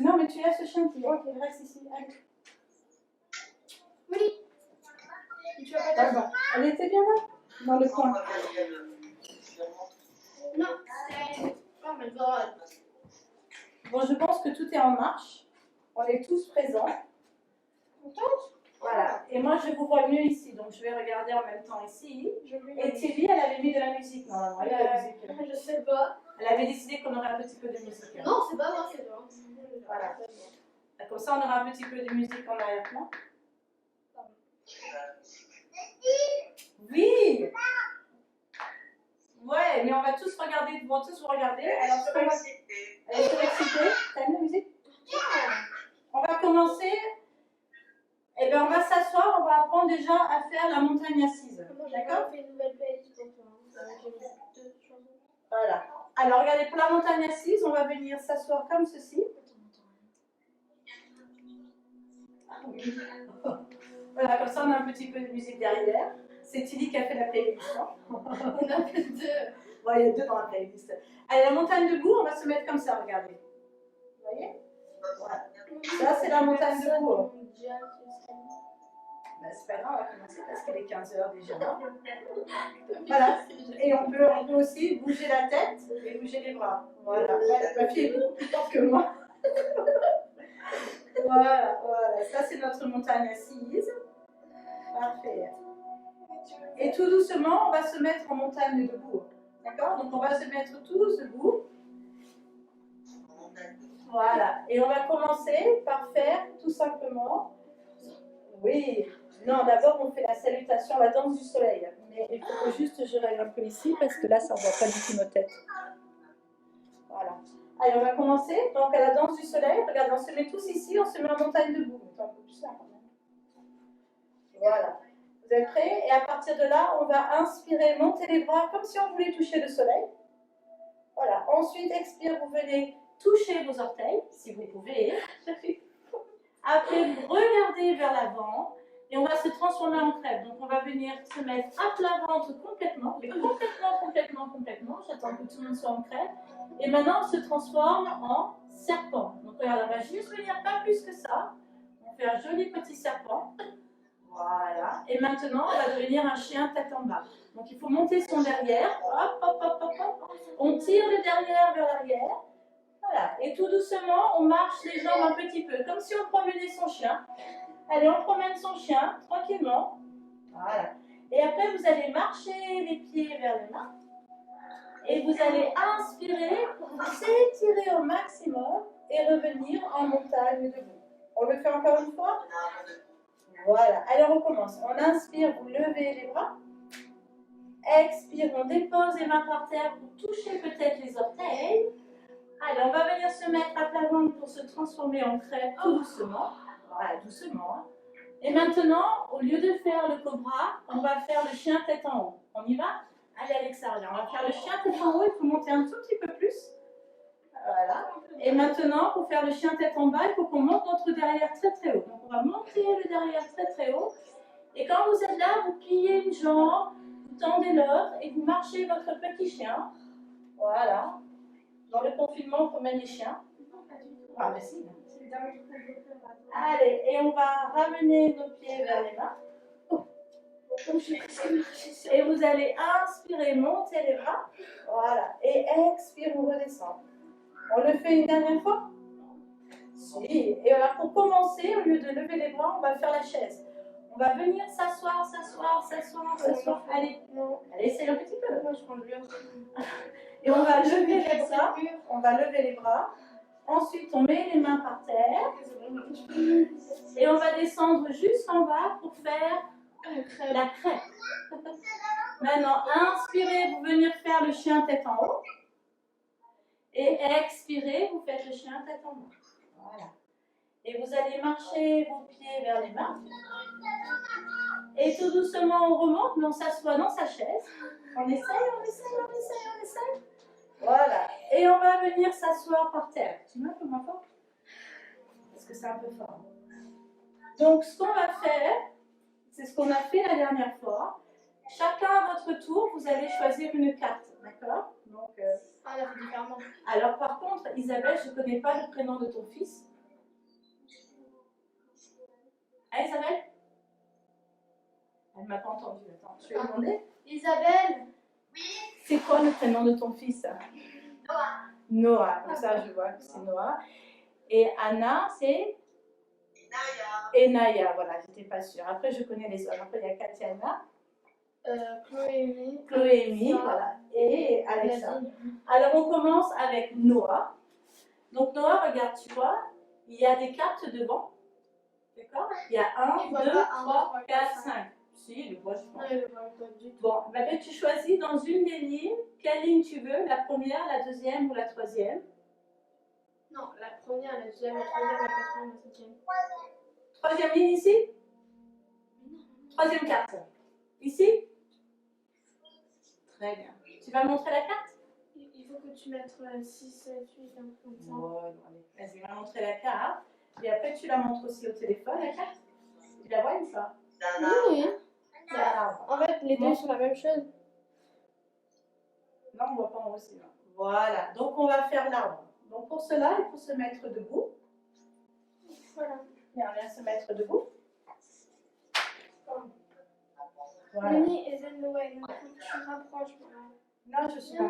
Non, mais tu laisses le chien qui il reste ici. Allez. Oui. Tu vas pas D'accord. Elle était bien là, dans le coin. Non, c'est... Oh my god. Bon, je pense que tout est en marche. On est tous présents. Voilà. Et moi, je vous vois mieux ici, donc je vais regarder en même temps ici. Et Tilly, elle avait mis de la musique normalement. Elle avait la musique. Je sais pas. Elle avait décidé qu'on aurait un petit peu de musique. Non, c'est pas moi, c'est toi. Voilà. Comme ça, on aura un petit peu de musique en arrière-plan. Oui. Ouais, mais on va tous regarder, ils vont tous vous regarder. Alors, elle est surexcitée. T'aimes la musique? On va commencer. Eh bien, on va s'asseoir, on va apprendre déjà à faire la montagne assise. D'accord? J'ai fait une nouvelle playlist pour toi. J'ai mis 2 chansons. Voilà. Alors, regardez, pour la montagne assise, on va venir s'asseoir comme ceci. Voilà, comme ça, on a un petit peu de musique derrière. C'est Tilly qui a fait la playlist. Hein. On a fait 2. Ouais, il y a 2 dans la playlist. Allez, la montagne debout, on va se mettre comme ça, regardez. Vous voyez? Voilà. Ça, c'est la montagne debout. Ben, c'est pas grave, on va commencer parce qu'il est 15h déjà. Voilà. Et on peut aussi bouger la tête et bouger les bras. Voilà. Ma fille est beaucoup plus forte que moi. Voilà, voilà. Ça, c'est notre montagne assise. Parfait. Et tout doucement, on va se mettre en montagne debout. D'accord? Donc, on va se mettre tous debout. Voilà. Et on va commencer par faire tout simplement. Oui. Non, d'abord, on fait la salutation, la danse du soleil. Mais il faut que juste je règle un peu ici parce que là, ça ne voit pas du tout nos têtes. Voilà. Allez, on va commencer. Donc, à la danse du soleil, regardez, on se met tous ici, on se met en montagne debout. Un peu plus là, quand même. Voilà. Vous êtes prêts? Et à partir de là, on va inspirer, monter les bras comme si on voulait toucher le soleil. Voilà. Ensuite, expire, vous venez toucher vos orteils, si vous pouvez. Après, vous regardez vers l'avant. Et on va se transformer en crêpe. Donc, on va venir se mettre à plat ventre complètement. Mais complètement. J'attends que tout le monde soit en crêpe. Et maintenant, on se transforme en serpent. Donc, regarde, on va juste venir pas plus que ça. On fait un joli petit serpent. Voilà. Et maintenant, on va devenir un chien tête en bas. Donc, il faut monter son derrière. Hop, hop, hop, hop, hop. On tire le derrière vers l'arrière. Voilà. Et tout doucement, on marche les jambes un petit peu. Comme si on promenait son chien. Allez, on promène son chien, tranquillement. Voilà. Et après, vous allez marcher les pieds vers les mains. Et vous allez inspirer pour vous étirer au maximum et revenir en montagne debout. On le fait encore une fois? Voilà. Allez, on recommence. On inspire, vous levez les bras. Expire, on dépose les mains par terre pour toucher peut-être les orteils. Allez, on va venir se mettre à plat ventre pour se transformer en crêpe tout doucement. Voilà, doucement. Hein. Et maintenant, au lieu de faire le cobra, on va faire le chien tête en haut. On y va? Allez, Alexa, regarde. On va faire le chien tête en haut. Il faut monter un tout petit peu plus. Voilà. Et maintenant, pour faire le chien tête en bas, il faut qu'on monte notre derrière très très haut. Donc, on va monter le derrière très très haut. Et quand vous êtes là, vous pliez une jambe, vous tendez l'autre et vous marchez votre petit chien. Voilà. Dans le confinement, on promène les chiens. Ah, mais si. Allez, et on va ramener nos pieds vers les mains. Et vous allez inspirer, monter les bras. Voilà. Et expire, on redescend. On le fait une dernière fois? Si. Et voilà, pour commencer, au lieu de lever les bras, on va faire la chaise. On va venir s'asseoir. Allez, allez, essaye un petit peu. Et on va lever les bras. On va lever les bras. Ensuite, on met les mains par terre. Et on va descendre juste en bas pour faire la crêpe. Maintenant, inspirez, vous venez faire le chien tête en haut. Et expirez, vous faites le chien tête en bas. Voilà. Et vous allez marcher vos pieds vers les mains. Et tout doucement, on remonte, mais on s'assoit dans sa chaise. On essaye. Voilà. Et on va venir s'asseoir par terre. Tu vois comment fort? Parce que c'est un peu fort. Donc, ce qu'on va faire, c'est ce qu'on a fait la dernière fois. Chacun à votre tour, vous allez choisir une carte. D'accord? Donc, a fait différemment. Alors par contre, Isabelle, je ne connais pas le prénom de ton fils. Ah, Isabelle? Elle ne m'a pas entendue. Attends, je vais lui demander. Isabelle. C'est quoi le prénom de ton fils? Noah. Noah, comme ça je vois que c'est Noah. Et Anna, c'est Enaya, voilà, j'étais pas sûre. Après, je connais les autres. Après, il y a Katiana, Chloé. Chloé, Ça. voilà, et Alexa. Nadine. Alors, on commence avec Noah. Donc, Noah, regarde, tu vois, il y a des cartes devant. D'accord? Il y a 1, Il voit 2, pas 1, 3, 3, 4, 5. 5. Si, il le voit, je pense. Non, il le voit pas du tout. Bon, ben, tu choisis dans une des lignes, quelle ligne tu veux, la première, la deuxième ou la troisième. Non, la première, la deuxième, la troisième, la quatrième, la cinquième. Troisième ligne ici. Troisième carte. Ici. Très bien. Tu vas montrer la carte? Il faut que tu mettes 6, 7, 8, un peu comme ça. Bon, allez, vas-y, va montrer la carte. Et après, tu la montres aussi au téléphone, la carte. Tu la vois ou pas? Oui. Voilà. En fait, les deux sont la même chose. Non, on ne voit pas en haut aussi. Voilà. Donc, on va faire l'arbre. Donc, pour cela, il faut se mettre debout. Voilà. Et on vient se mettre debout. Voilà. Mini et then ouais, donc tu rapproches. Non, je suis là.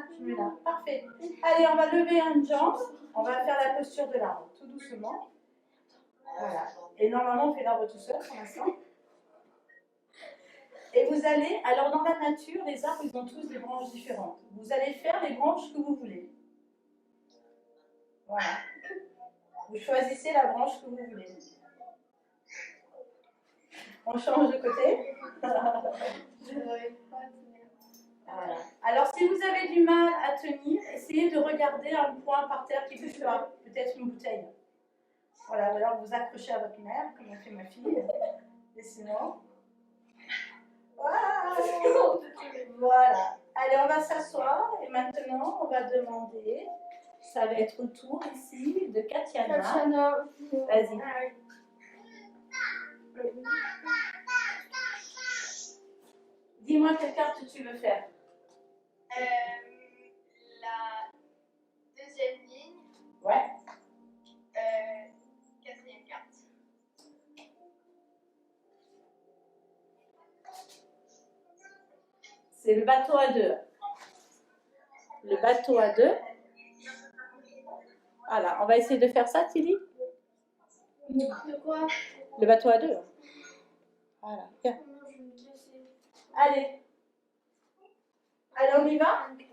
Je suis là. Parfait. Allez, on va lever une jambe. On va faire la posture de l'arbre, tout doucement. Voilà. Et normalement, on fait l'arbre tout seul pour l'instant. Et vous allez, alors dans la nature, les arbres, ils ont tous des branches différentes. Vous allez faire les branches que vous voulez. Voilà. Vous choisissez la branche que vous voulez. On change de côté. Je n'arrive pas à tenir. Voilà. Alors, si vous avez du mal à tenir, essayez de regarder un point par terre qui bouge pas. Peut-être une bouteille. Voilà, ou alors vous accrochez à votre mère, comme a fait ma fille. Et sinon... Voilà. Allez, on va s'asseoir et maintenant, on va demander... Ça va être au tour ici de Katiana. Katiana. Vas-y. Dis-moi quelle carte tu veux faire. La deuxième ligne. Ouais. Quatrième carte. C'est le bateau à deux. Le bateau à deux. Voilà, on va essayer de faire ça, Tilly. De quoi? Le bateau à deux. Voilà, viens. Non, je vais me casser. Allez. Allez, on y va? Ok.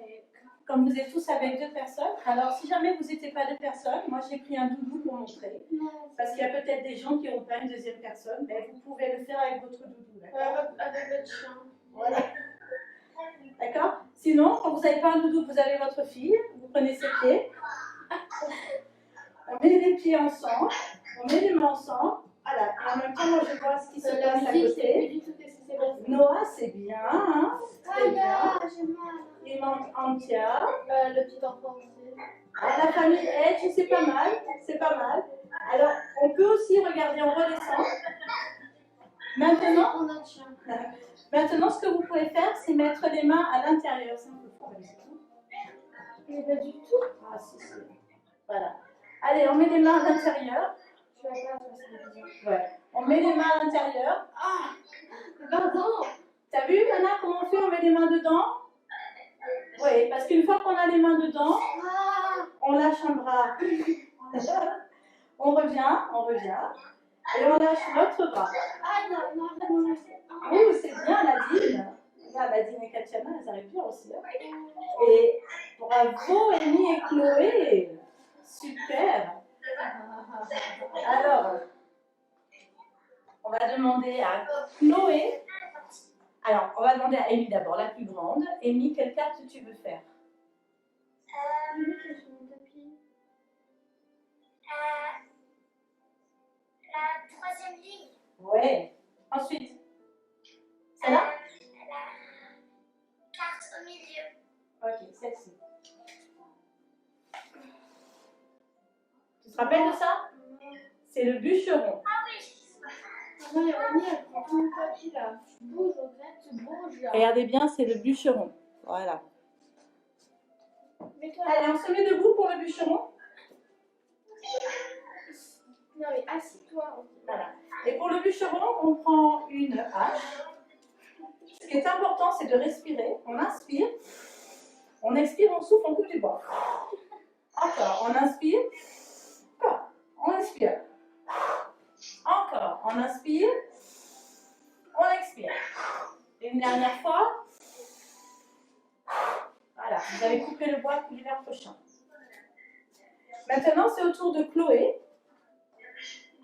Comme vous êtes tous avec deux personnes. Alors, si jamais vous n'étiez pas deux personnes, moi j'ai pris un doudou pour montrer. Parce qu'il y a peut-être des gens qui n'ont pas une deuxième personne, mais vous pouvez le faire avec votre doudou, d'accord? Avec votre chien. Voilà. D'accord? Sinon, quand vous n'avez pas un doudou, vous avez votre fille, vous prenez ses pieds. On met les pieds ensemble, on met les mains ensemble. Voilà. Et en même temps, moi je vois ce qui se La passe à musique, c'est côté. plus du tout ce qui s'est passé. Noah, c'est bien. Hein? C'est bien. J'ai mal. Il manque Antia. Le petit enfant aussi. La famille Edge, c'est pas mal. C'est pas mal. Alors, on peut aussi regarder en redescend. Maintenant, On a un chien. maintenant, ce que vous pouvez faire, c'est mettre les mains à l'intérieur. C'est un peu fort, mais c'est tout. Mais pas du tout. Ah, si, si. Voilà. Allez, on met les mains à l'intérieur. Je vais pas, ça c'est bizarre. Ouais. On met les mains à l'intérieur. Ah! Pardon! T'as vu, Nana, comment on fait? On met les mains dedans. Oui, parce qu'une fois qu'on a les mains dedans, Ah! on lâche un bras. On revient. Et on lâche l'autre bras. Ah non, non, non, non. Oh, c'est bien, Nadine. Là, Nadine et Katiana, elles arrivent bien aussi. Hein. Et bravo, Amy et Chloé. Super. Alors, on va demander à Chloé. Alors, on va demander à Amy d'abord, la plus grande. Amy, quelle carte tu veux faire? La troisième ligne. Ouais. Ensuite, celle-là? La carte au milieu. Ok, celle-ci. Tu te rappelles de ça? C'est le bûcheron. Ah oui. Maman, elle prend tout le tapis là. Tu bouges, au fait, tu bouges là. Regardez bien, c'est le bûcheron. Voilà. Et toi? Allez, on se met debout pour le bûcheron. Non, mais assis-toi. Voilà. Et pour le bûcheron, on prend une hache. Ce qui est important, c'est de respirer. On inspire, on expire, on souffle, on coupe du bois. Encore, on inspire, encore, on expire. Encore, on inspire, on expire. Une dernière fois. Voilà, vous avez coupé le bois pour l'hiver prochain. Maintenant, c'est au tour de Chloé.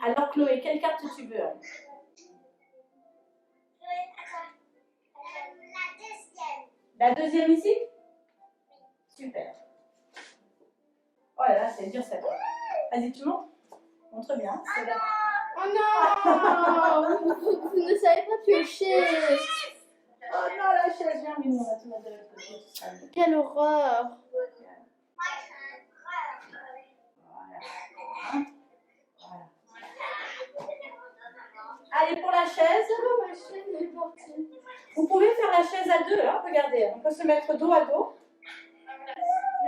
Alors, Chloé, quelle carte tu veux? La deuxième. La deuxième ici? Super. Oh là là, c'est dur ça. Vas-y, tu montres. Montre bien. C'est là. Oh non! Vous ne savez pas piocher. Oh non, la chaise, viens, oui, on va te mettre de l'autre côté. ce sera mieux. Quelle horreur! Voilà. Hein? Voilà. Allez, pour la chaise, Oh, ma chaîne est partie. vous pouvez faire la chaise à deux. Hein. Regardez, on peut se mettre dos à dos.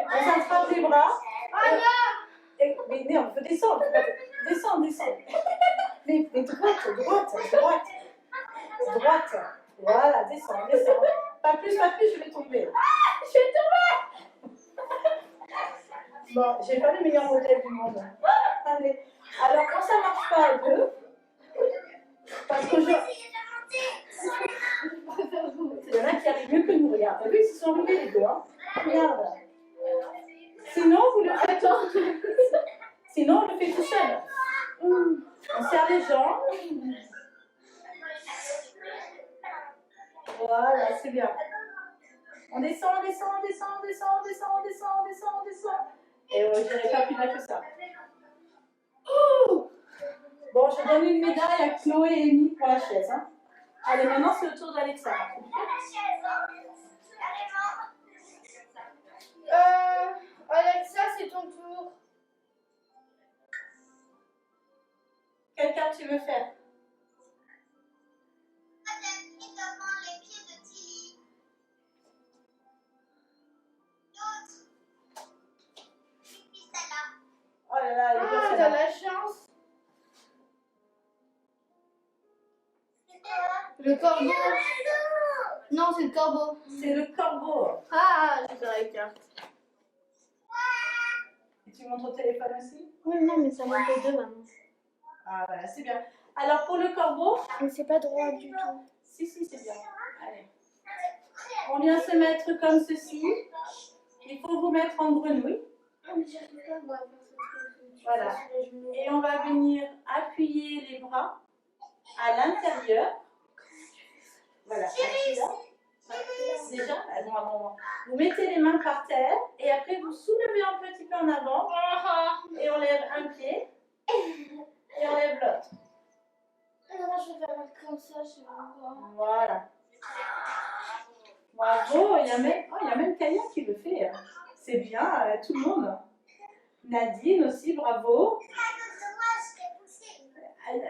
On s'attrape les bras. Oh non! Mais non, on peut descendre. Descends, descends. Mais droite, droite, droite. Droite. Voilà, descends, descends. Pas plus, je vais tomber. Je vais tomber! Bon, j'ai pas le meilleur modèle du monde. Allez. Alors, quand ça marche pas à deux, parce que il y en a qui arrivent mieux que nous, regarde. T'as vu, ils se sont roulés les deux. Hein. Regarde. Sinon, vous le faites. Sinon, on le fait tout seul. On serre les jambes. Voilà, c'est bien. On descend, on descend, on descend, on descend, on descend, on descend, on descend, on descend. Et je n'irai pas plus bas que ça. Bon, je donne une médaille à Chloé et Amy pour la chaise. Hein. Allez, maintenant, c'est au tour d'Alexa. Alexa, c'est ton tour. Quelle carte tu veux faire? Devant les pieds de Tilly. L'autre. Puis celle-là. Oh là là, elle est Ah, bien, t'as celle-là. la chance. C'est quoi? Le corbeau. Non, c'est le corbeau. C'est le corbeau. Ah, j'ai la carte. Et tu montres au téléphone aussi? Oui, non, mais ça monte aux deux maintenant. Ah, voilà, c'est bien. Alors, pour le corbeau, Mais c'est pas droit du tout. si, c'est bien. Allez. On vient se mettre comme ceci. Il faut vous mettre en grenouille. Ah, mais j'arrive pas, moi, à faire ce truc. Voilà. Et on va venir appuyer les bras à l'intérieur. Voilà. Déjà, non. Vous mettez les mains par terre et après vous soulevez un petit peu en avant et on lève un pied et on lève l'autre. Non, moi, je vais faire comme ça, je sais pas quoi. Voilà. Bravo, il y a même Kaya qui le fait. C'est bien, tout le monde. Nadine aussi, bravo.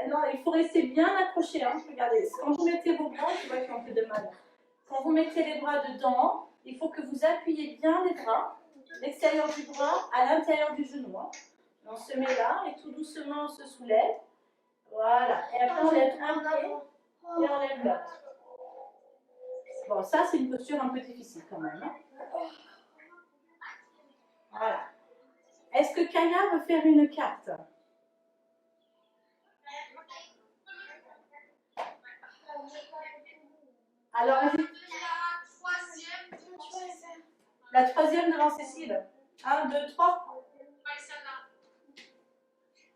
Non, il faut rester bien accroché. Hein. Regardez, quand vous mettez vos bras, je vois qu'ils ont un peu de mal. Quand vous mettez les bras dedans, il faut que vous appuyez bien les bras, l'extérieur du bras à l'intérieur du genou. Hein. On se met là et tout doucement on se soulève. Voilà. Et après on lève un pied et on lève l'autre. Bon, ça c'est une posture un peu difficile quand même. Hein. Voilà. Est-ce que Kaya veut faire une carte? Alors, vas-y. La troisième devant Cécile. 1, 2, 3.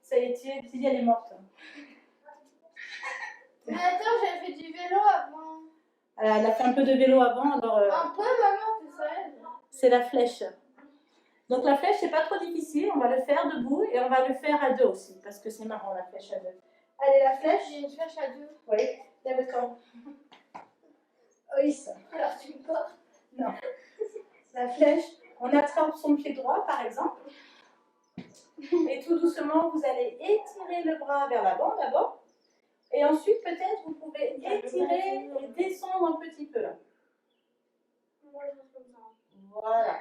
Ça y est, Tilly, elle est morte. Mais attends, j'avais fait du vélo avant. Elle a fait un peu de vélo avant, alors Un peu, maman, c'est ça aide. c'est la flèche. Donc la flèche, c'est pas trop difficile, on va le faire debout et on va le faire à deux aussi, parce que c'est marrant la flèche à deux. Allez, la flèche. J'ai une flèche à deux. Oui, lève-toi. Oui, ça. Alors tu me portes. Non. La flèche, on attrape son pied droit, par exemple. Et tout doucement, vous allez étirer le bras vers l'avant d'abord. Et ensuite, peut-être, vous pouvez étirer et descendre un petit peu. Moi, je fais comme ça. Voilà.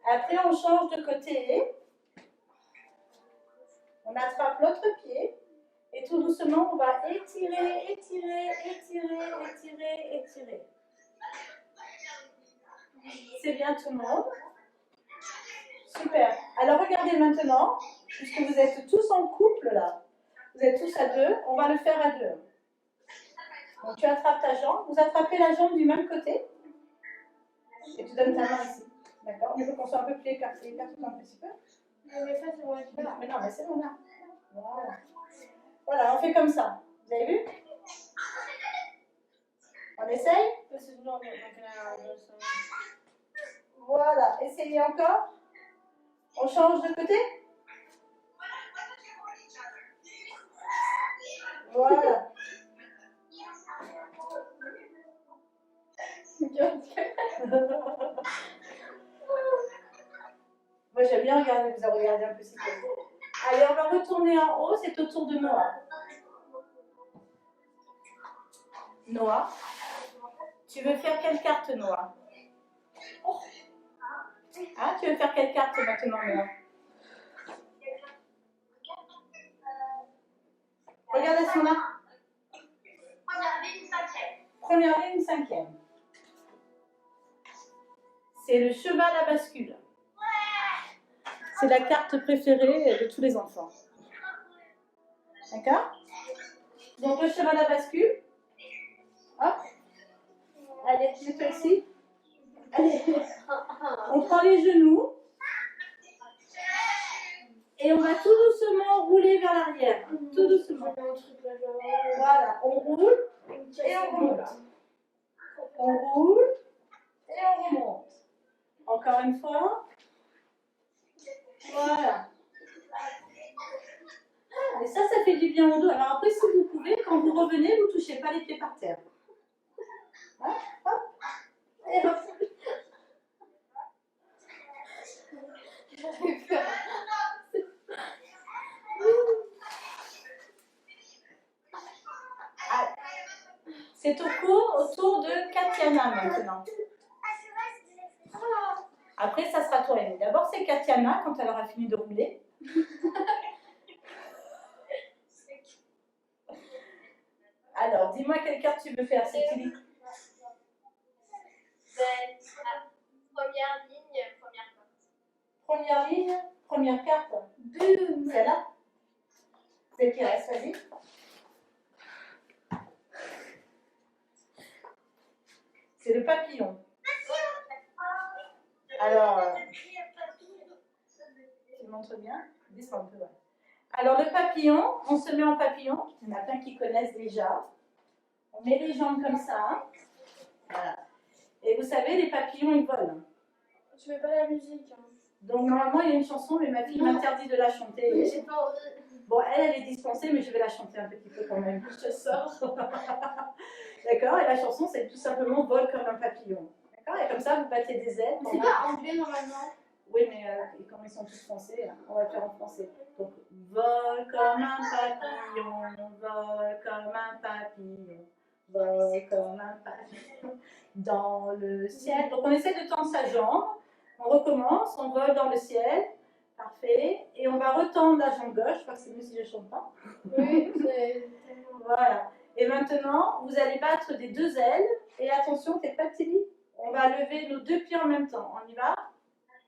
Après, on change de côté. On attrape l'autre pied. Et tout doucement, on va étirer, étirer, étirer, étirer, étirer. C'est bien tout le monde? Super. Alors regardez maintenant, puisque vous êtes tous en couple là, vous êtes tous à deux, on va le faire à deux. Donc tu attrapes ta jambe, vous attrapez la jambe du même côté et tu donnes ta main ici. D'accord? Il faut qu'on soit un peu plus écarté, écarte-toi un petit peu. Mais ça, c'est bon, c'est là. Mais non, mais c'est bon là. Voilà. Voilà, on fait comme ça. Vous avez vu? On essaye? This is not like an hour, so. Voilà, essayez encore. On change de côté? Voilà. Moi j'aime bien regarder, vous regardez un peu si vous voulez. Allez, on va retourner en haut, c'est au tour de Noah. Noah, tu veux faire quelle carte, Noah? Ah, tu veux faire quelle carte maintenant, Noah? Regarde, elles sont là. Première ligne, cinquième. C'est le cheval à bascule. C'est la carte préférée de tous les enfants. D'accord? Donc le cheval à bascule. Hop. Allez, mets-toi ici. Allez. On prend les genoux. Et on va tout doucement rouler vers l'arrière. Tout doucement. Voilà, on roule et on remonte. On roule et on remonte. Encore une fois. Voilà. Et ça fait du bien au dos. Alors après, si vous pouvez, quand vous revenez, vous ne touchez pas les pieds par terre. Hein? Hop. Et hop. C'est au tour de Katiana maintenant. Après, ça sera toi, Amy. D'abord, c'est Katiana quand elle aura fini de rouler. Alors, dis-moi quelle carte tu veux faire, Cécilie. Première ligne, première carte. Première ligne, première carte. Boum, celle-là. Celle qui reste, vas-y. C'est le papillon. Alors, tu montres bien. Descends un peu. Ouais. Alors, le papillon, on se met en papillon. Il y en a plein qui connaissent déjà. On met les jambes comme ça. Voilà. Et vous savez, les papillons, ils volent. Je mets pas la musique. Hein. Donc, normalement, il y a une chanson, mais ma fille m'interdit de la chanter. J'ai pas envie. Bon, elle est dispensée, mais je vais la chanter un petit peu quand même. Je sors. D'accord? Et la chanson, c'est tout simplement Vole comme un papillon. D'accord? Et comme ça, vous battez des ailes. C'est pas anglais normalement. Oui, mais comme ils sont tous français, on va le faire en français. Donc, vole comme un papillon, vole comme un papillon, vole comme un papillon dans le ciel. Donc, on essaie de tendre sa jambe. On recommence, on vole dans le ciel. Parfait. Et on va retendre la jambe gauche. Je crois que c'est mieux si je ne chante pas. Oui, c'est... Voilà. Et maintenant, vous allez battre des deux ailes. Et attention, t'es pas timide. On va lever nos deux pieds en même temps. On y va?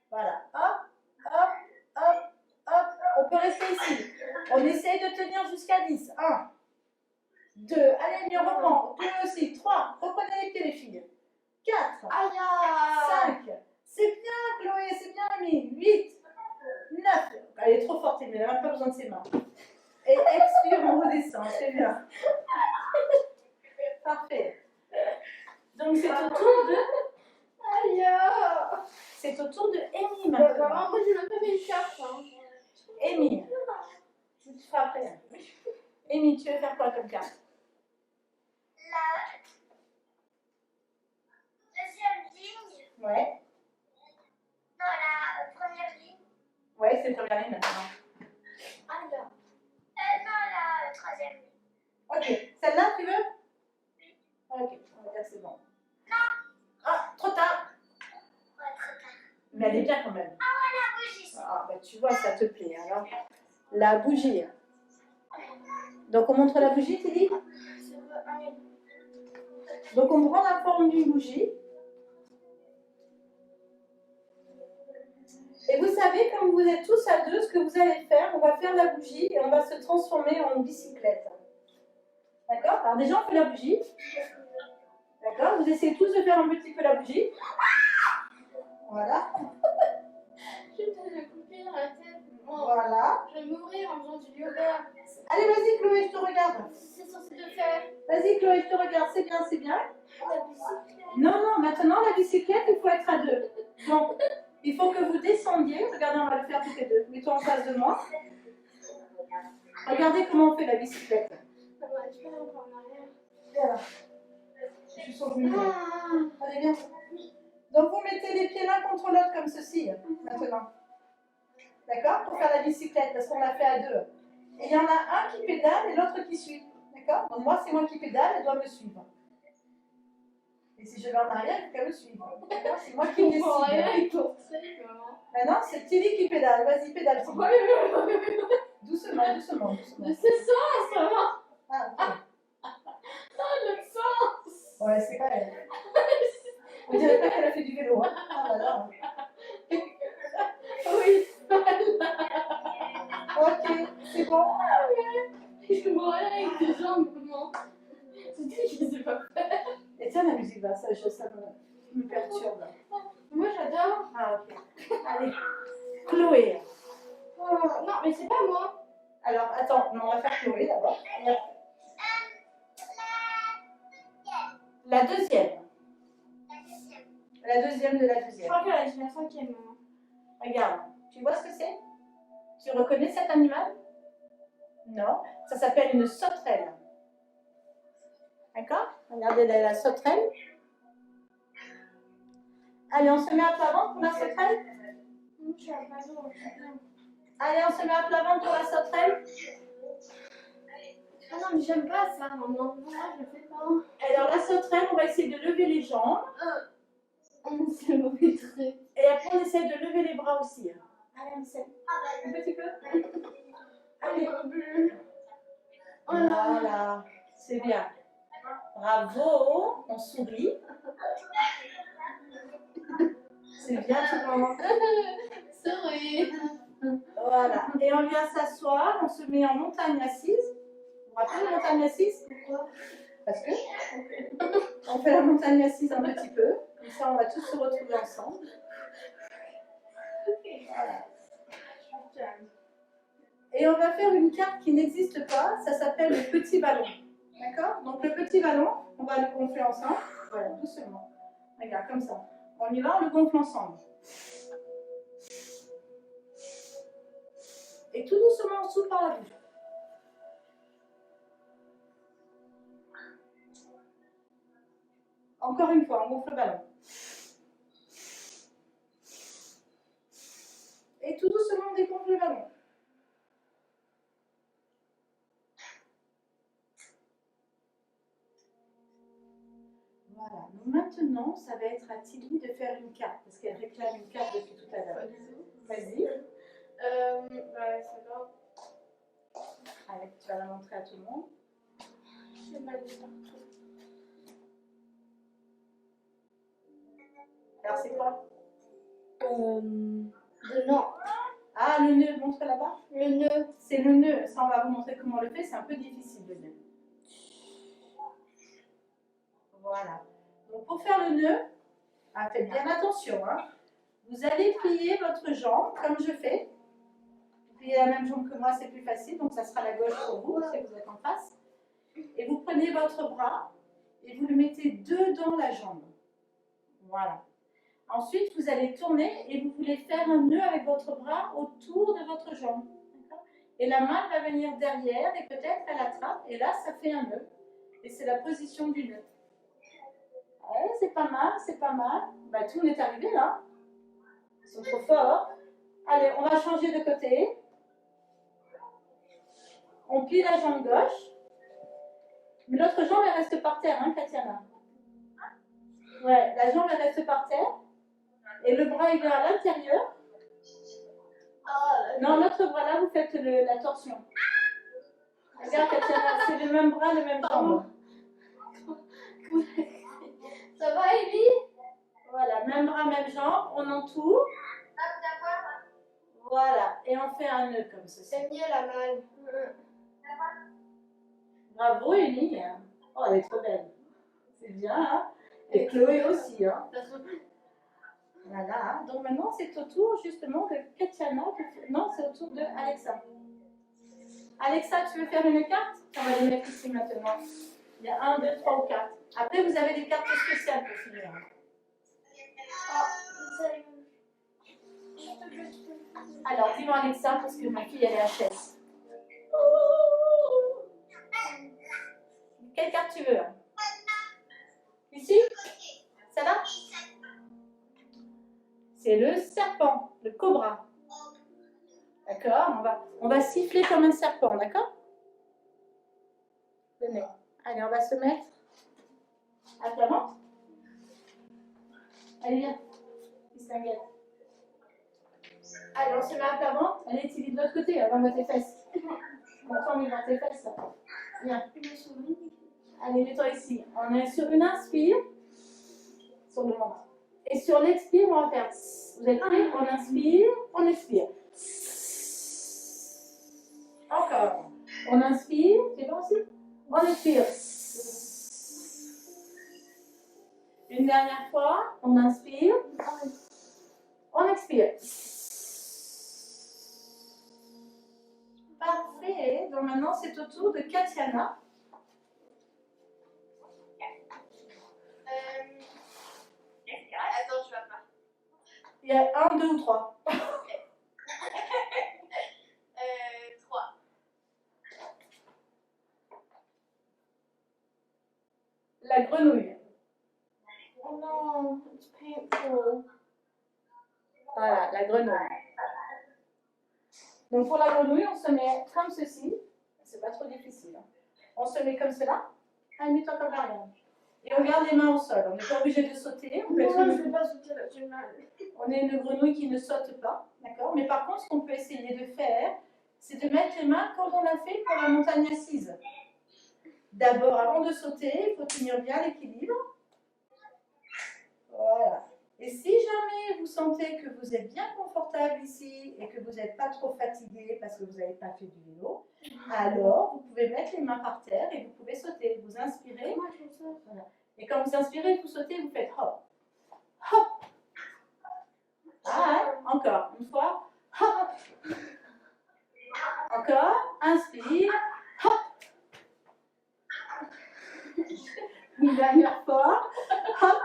Voilà. Hop, hop, hop, hop. On peut rester ici. On essaye de tenir jusqu'à 10. 1, 2. Allez, mais on reprend. 2 aussi. 3. Reprenez les pieds, les filles. 4. Aïe! 5. C'est bien, Chloé. C'est bien, Amy. 8. 9. Elle est trop forte, mais elle n'a même pas besoin de ses mains. Et expire, on redescend. C'est bien. Parfait. Donc, c'est au tour de... Aïe! C'est au tour de Amy Bah, maintenant. moi, j'ai même pas fait une carte. Hein. Amy. Tu te feras après. Amy, tu veux faire quoi comme carte? La deuxième ligne. Ouais. Non, la première ligne. Ouais, c'est la première ligne maintenant. Aïe! Non, la troisième ligne. Ok. Celle-là, tu veux? Oui. Ok, on va dire que c'est bon. Non. Ah, trop tard. Ouais, trop tard. Mais elle est bien quand même. La bougie. Ah, bah, tu vois, ça te plaît. Alors, la bougie. Donc, on montre la bougie, tu dis? Donc, on prend la forme d'une bougie. Et vous savez, comme vous êtes tous à deux, ce que vous allez faire, on va faire la bougie et on va se transformer en bicyclette. D'accord? Alors déjà, on fait la bougie. D'accord? Vous essayez tous de faire un petit peu la bougie. Voilà. Je vais me couper dans la tête. Oh, Voilà. je vais mourir en faisant du yoga. Allez, vas-y, Chloé, je te regarde. C'est censé le faire. Vas-y, Chloé, je te regarde. C'est bien, c'est bien. La bicyclette. Non, non, maintenant, la bicyclette, il faut être à deux. Donc, il faut que vous descendiez. Regardez, on va le faire toutes les deux. Mets-toi en face de moi. Regardez comment on fait la bicyclette. Ça va, tu peux aller encore en arrière. Voilà. Je suis sur le mur. Allez, viens. Donc, vous mettez les pieds l'un contre l'autre comme ceci, maintenant. D'accord? Pour faire la bicyclette, parce qu'on l'a fait à deux. Et il y en a un qui pédale et l'autre qui suit. D'accord? Donc, moi, c'est moi qui pédale, elle doit me suivre. Et si je vais en arrière, il faut qu'elle me suive. D'accord? C'est moi qui décide. Il court très vite. Maintenant, c'est Tilly qui pédale. Vas-y, pédale, Tilly. Doucement, doucement, doucement. De ce sens, vraiment. Ah, ok. Oh, le sens. Ouais, c'est pas elle. On dirait pas qu'elle a fait du vélo. Hein. Ah là là. Oui. Ok, c'est bon. Je mourrais avec des jambes, comment? C'est dit que je ne sais pas faire. Et tiens, la musique, là, ça me perturbe. Moi, j'adore. Ah, ok. Allez, Chloé. Oh, non, mais c'est pas moi. Alors, attends, on va faire Chloé d'abord. La deuxième. La deuxième de la Je deuxième. crois que j'ai la cinquième, maman. Regarde, tu vois ce que c'est? Tu reconnais cet animal? Non, ça s'appelle une sauterelle. D'accord? Regardez la sauterelle. Allez, on se met à plat ventre pour la sauterelle? Je suis à pas jour. Allez, on se met à plat ventre pour la sauterelle? Ah non, mais j'aime pas ça, maman. Non, je le fais pas. Alors, la sauterelle, on va essayer de lever les jambes. C'est le mauvais truc. Et après, on essaie de lever les bras aussi. Allez, on essaie. Un petit peu. Allez. Voilà. C'est bien. Bravo. On sourit. C'est bien tout le monde. Sorry. Voilà. Et on vient s'asseoir. On se met en montagne assise. Vous vous rappelez la montagne assise? Pourquoi? Parce que on fait la montagne assise un petit peu. Comme ça, on va tous se retrouver ensemble. Voilà. Et on va faire une carte qui n'existe pas. Ça s'appelle le petit ballon. D'accord? Donc le petit ballon, on va le gonfler ensemble. Voilà, doucement. Regarde, comme ça. On y va, on le gonfle ensemble. Et tout doucement, on souffle par la bouche. Encore une fois, on gonfle le ballon. Et tout doucement, on dégonfle le ballon. Voilà. Donc maintenant, ça va être à Tilly de faire une carte, parce qu'elle réclame une carte depuis tout à l'heure. Vas-y. C'est bon. Allez, tu vas la montrer à tout le monde. J'ai mal partout. Alors, c'est quoi? Le nom. Ah, le nœud, montre là-bas. Le nœud. C'est le nœud. Ça, on va vous montrer comment on le fait. C'est un peu difficile, le nœud. Voilà. Donc, pour faire le nœud, faites bien attention. Hein. Vous allez plier votre jambe, comme je fais. Vous pliez la même jambe que moi, c'est plus facile. Donc, ça sera la gauche pour vous, si vous êtes en face. Et vous prenez votre bras et vous le mettez dedans la jambe. Voilà. Ensuite, vous allez tourner et vous voulez faire un nœud avec votre bras autour de votre jambe. Et la main va venir derrière et peut-être elle attrape. Et là, ça fait un nœud. Et c'est la position du nœud. Ouais, c'est pas mal, c'est pas mal. Bah, tout le monde est arrivé là. Ils sont trop forts. Allez, on va changer de côté. On plie la jambe gauche. Mais l'autre jambe, elle reste par terre, hein, Katiana? Ouais, la jambe, elle reste par terre. Et le bras, il est à l'intérieur. Non, l'autre bras là, vous faites la torsion. Regarde, Tatiana, c'est le même bras, le même jambe. Ça va, Ellie? Voilà, même bras, même jambe. On entoure. Voilà, et on fait un nœud comme ceci. C'est mieux la malle. Bravo, Élie. Oh, elle est trop belle. C'est bien, hein? Et Chloé aussi, hein? Voilà, donc maintenant c'est au tour justement de Katiana. Non, c'est au tour de Alexa. Alexa, tu veux faire une carte? On va les mettre ici maintenant. Il y a 1, 2, 3 ou 4. Après, vous avez des cartes spéciales pour finir. Alors, dis-moi Alexa, parce que ma fille elle est à chaise. Quelle carte tu veux? Ici? Ça va? C'est le serpent, le cobra. D'accord? On va siffler comme un serpent, d'accord? Venez. Allez, on va se mettre à l'avant. Allez, viens. Distinguette. Allez, on se met à l'avant. Allez, tu lis de l'autre côté, avant de tes fesses. Enfin, mais dans tes fesses, ça. Viens. Allez, mets-toi ici. On est sur une inspire, sur le ventre. Et sur l'expire, on va faire. Vous êtes prêts? On inspire, on expire. Encore. On inspire, c'est bon aussi? On expire. Une dernière fois, on inspire, on expire. Parfait. Donc maintenant, c'est au tour de Katiana. Attends, je vais pas. Il y a 1, 2 ou 3. 3. La grenouille. Oh non, it's painful. Voilà, la grenouille. Donc pour la grenouille, on se met comme ceci. C'est pas trop difficile. Hein. On se met comme cela. Allez, mets-toi comme l'arrière. Et on garde les mains au sol. On n'est pas obligé de sauter. On, peut être je ne vais pas sauter là, j'ai mal. On est une grenouille qui ne saute pas. D'accord? Mais par contre, ce qu'on peut essayer de faire, c'est de mettre les mains comme on a fait pour la montagne assise. D'abord, avant de sauter, il faut tenir bien l'équilibre. Voilà. Et si jamais vous sentez que vous êtes bien confortable ici et que vous n'êtes pas trop fatigué parce que vous n'avez pas fait du vélo, alors vous pouvez mettre les mains par terre et vous pouvez sauter. Vous inspirez. Voilà. Et quand vous inspirez, vous sautez, vous faites hop. Hop. Ah, encore. Une fois. Hop. Encore. Inspire. Hop. Une dernière fois. Hop.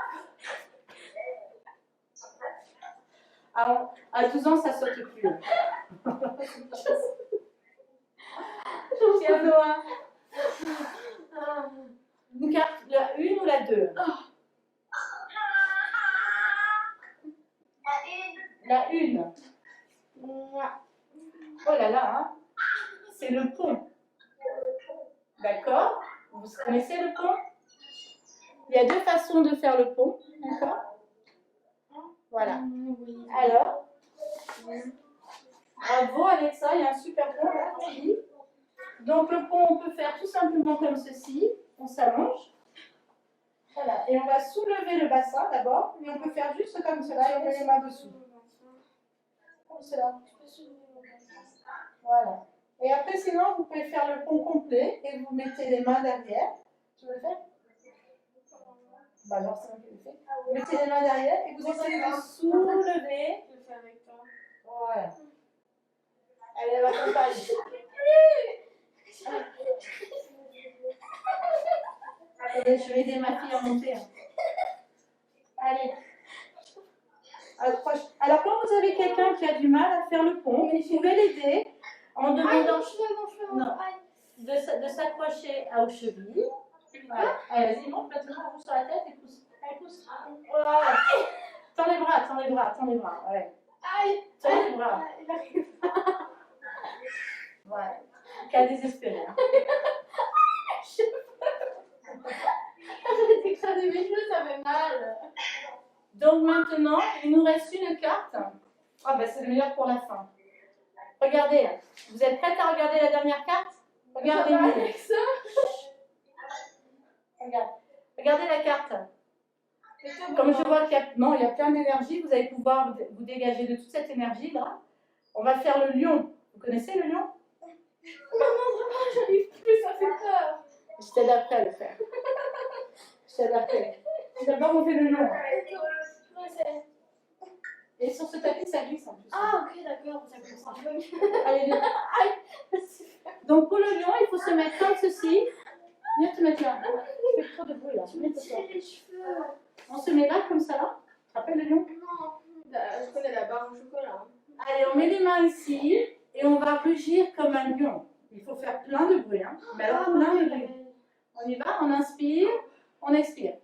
Alors, à 12 ans, ça ne saute plus. Tiens, Noah. Une carte, la 1 ou la 2? La 1. Oh là là, hein. C'est le pont. D'accord? Vous connaissez le pont? Il y a 2 façons de faire le pont. D'accord? Voilà. Alors, bravo Alexa, il y a un super pont là. Donc le pont, on peut faire tout simplement comme ceci. On s'allonge. Voilà. Et on va soulever le bassin d'abord. Et on peut faire juste comme cela et on met les mains dessous. Comme cela. Voilà. Et après, sinon, vous pouvez faire le pont complet et vous mettez les mains derrière. Tu veux le faire? Bah alors, c'est moi qui le fais. Vous mettez les mains derrière et vous essayez de soulever. Je le fais avec toi. Voilà. Allez, elle va t'accompagner. Attendez, je vais aider ma fille à monter. Allez. Accroche. Alors, quand vous avez quelqu'un qui a du mal à faire le pont, vous pouvez l'aider en demandant non, de s'accrocher aux chevilles. Voilà. Allez, vas-y, monte maintenant, ouvre sur la tête et pousse. Allez, pousse. Voilà. Tends les bras, tends les bras, tends les bras. Ouais. Aïe. Tends les bras. Voilà. Qu'à désespérer. Hein. J'ai écrasé mes cheveux, ça fait mal. Donc maintenant, il nous reste une carte. Ah ben c'est le meilleur pour la fin. Regardez, vous êtes prêts à regarder la dernière carte? Regardez avec ça. Regardez la carte. Comme je vois qu'il y a plein d'énergie, vous allez pouvoir vous dégager de toute cette énergie-là. On va faire le lion. Vous connaissez le lion? Maman, vraiment, j'arrive plus, ça fait peur. Je t'aide après à le faire. Je t'aide après. D'abord, on fait le lion. Ouais, c'est... Et sur ce tapis, ça glisse en plus. Ah, ok, d'accord, ça glisse un peu. Allez, viens. Donc pour le lion, il faut se mettre comme ceci. Viens te mettre là. Tu fais trop de bruit là. Tu me tires les cheveux. On se met là comme ça là. Tu te rappelles le lion? Non, je connais la barre au chocolat. Allez, on met les mains ici et on va rugir comme un lion. Il faut faire plein de bruit. Hein. Mais alors plein de bruit. On y va, on inspire, on expire.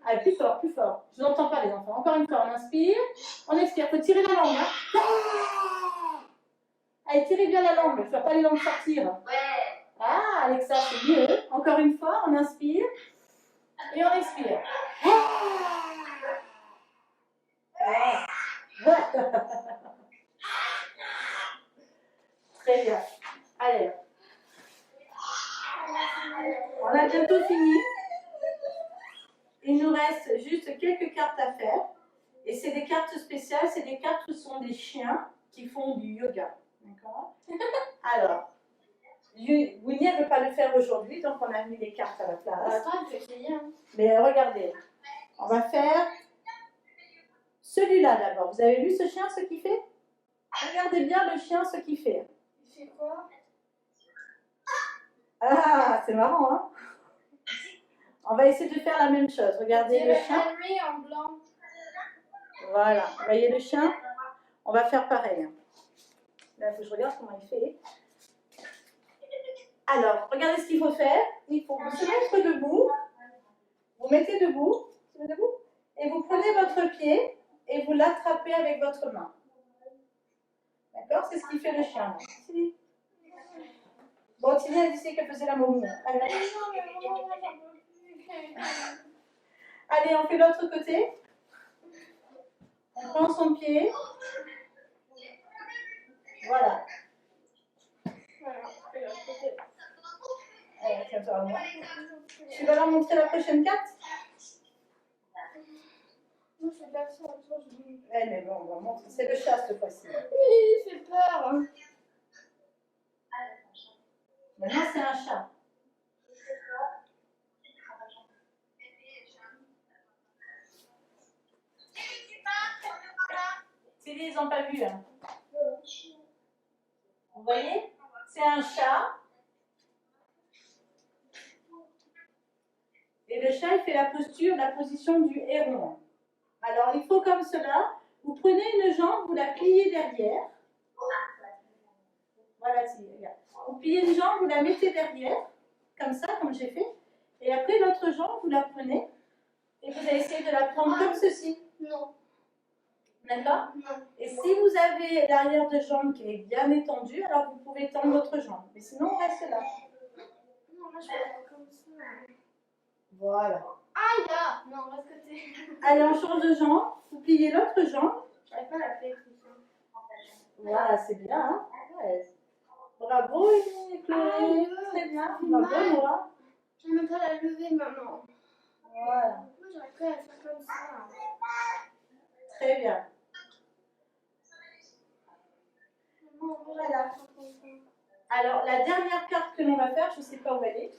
Allez, plus fort, plus fort. Je n'entends pas les enfants. Encore une fois, on inspire, on expire. Il faut tirer la langue. Hein. Allez, tirez bien la langue. Il ne faut pas les langues sortir. Ah, Alexa, c'est mieux. Encore une fois, on inspire et on expire. Très bien. Allez. On a bientôt fini. Il nous reste juste quelques cartes à faire. Et c'est des cartes spéciales. C'est des cartes qui sont des chiens qui font du yoga. D'accord? Alors, Winnie ne veut pas le faire aujourd'hui, donc on a mis les cartes à la place. Attends, il faut essayer. Hein. Mais regardez, on va faire celui-là d'abord. Vous avez vu ce chien, ce qu'il fait? Regardez bien le chien, ce qu'il fait. Il fait quoi? Ah, c'est marrant, hein? On va essayer de faire la même chose. Regardez le chien. Henry en blanc. Voilà, vous voyez le chien? On va faire pareil. Là, il faut que je regarde comment il fait. Alors, regardez ce qu'il faut faire. Il faut se mettre debout. Vous mettez debout. Et vous prenez votre pied et vous l'attrapez avec votre main. D'accord? C'est ce qui fait le chien. Bon, Tilly a dit qu'elle faisait la momie. Allez, on fait l'autre côté. On prend son pied. Voilà. Allez, tiens-toi à moi. Tu vas leur montrer la prochaine carte? Moi, je fais pas ça. Eh, mais bon, on va montrer. C'est le chat cette fois-ci. Oui, il fait peur. Maintenant, c'est un chat. Tilly, ils n'ont pas vu. Hein. Vous voyez? C'est un chat. Et le chat, il fait la position du héron. Alors, il faut comme cela. Vous prenez une jambe, vous la pliez derrière. Voilà, Tilly, regarde. Vous pliez une jambe, vous la mettez derrière. Comme ça, comme j'ai fait. Et après, l'autre jambe, vous la prenez. Et vous allez essayer de la prendre comme ceci. Non. D'accord? Non. Et si vous avez l'arrière de jambe qui est bien étendue, alors vous pouvez tendre votre jambe. Mais sinon, on reste là. Non, moi, je fais pas comme ça. Voilà. Aïe, là. Non, de l'autre côté. Allez, on change de jambe. Vous pliez l'autre jambe. J'arrive pas à la faire tout ça. Voilà, c'est bien. Hein? Ouais. Bravo, Chloé. Très bien. Bravo, moi. Je n'aime même pas la lever, maman. Voilà. Moi, j'arrive pas à la faire comme ça. Très bien. Maman, moi, j'arrive pas à la faire comme ça. Alors, la dernière carte que l'on va faire, je ne sais pas où elle est.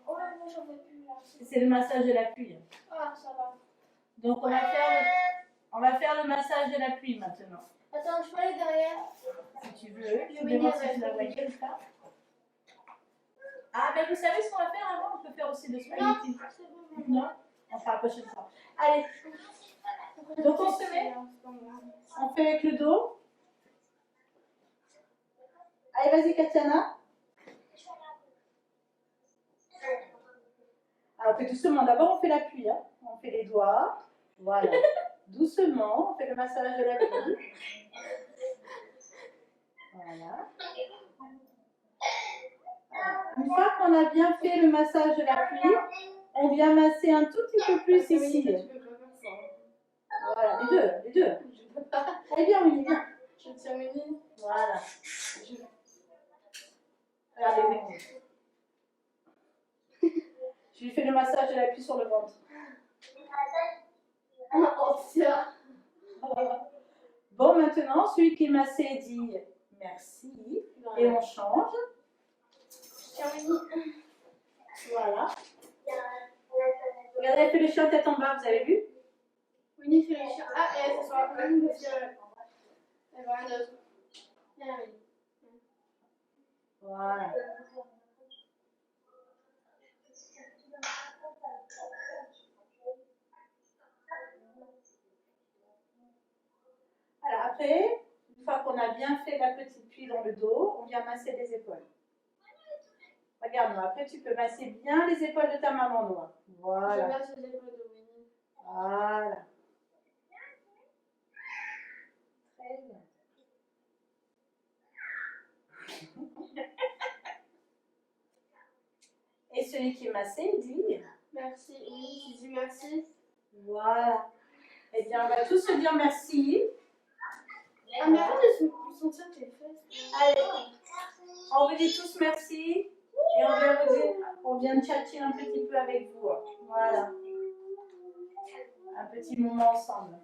Oh, moi, j'en veux plus. Là. C'est le massage de la pluie. Ah, ça va. Donc, on va faire le massage de la pluie maintenant. Attends, je peux aller derrière. Si tu veux, je vais voir si tu la voyais ou pas. Ah, ben vous savez ce qu'on va faire avant? On peut faire aussi de Non, spaghetti. c'est bon. Non? On fera la prochaine fois. Allez, donc on se met, on fait avec le dos. Allez, vas-y, Katiana. Alors, on fait doucement. D'abord, on fait l'appui. Hein. On fait les doigts. Voilà. Doucement, on fait le massage de l'appui. Voilà. Une fois qu'on a bien fait le massage de l'appui, On vient masser un tout petit peu plus ici. Tu peux pas faire ça. Voilà, les deux. Je peux pas. Allez, viens, Winnie, viens. Je tiens mes lignes. Voilà. Regardez, Winnie. Je lui fais le massage de l'appui sur le ventre. Oh, tiens. Bon, maintenant, celui qui est massé dit merci. Et on change. Je tiens mes lignes. Voilà. Regardez, elle fait le chien tête en bas, vous avez vu? Winnie fait les chiens. Ah, et elle s'assoit. Parce que. Elle va rien d'autre. Viens, Winnie. Voilà. Alors après, une fois qu'on a bien fait la petite plie dans le dos, on vient masser les épaules. Regarde-moi, après tu peux masser bien les épaules de ta maman, Noah. Je Voilà. masse les épaules de Winnie. Voilà. Très bien. Et celui qui est massé dit Merci. Oui, je dis merci. voilà. Eh bien, on va tous se dire merci. Ah, mais arrête de sentir tes fesses. Allez, on vous dit tous merci. Et on vient vous dire, on vient de tchatcher un petit peu avec vous. Voilà. Un petit moment ensemble.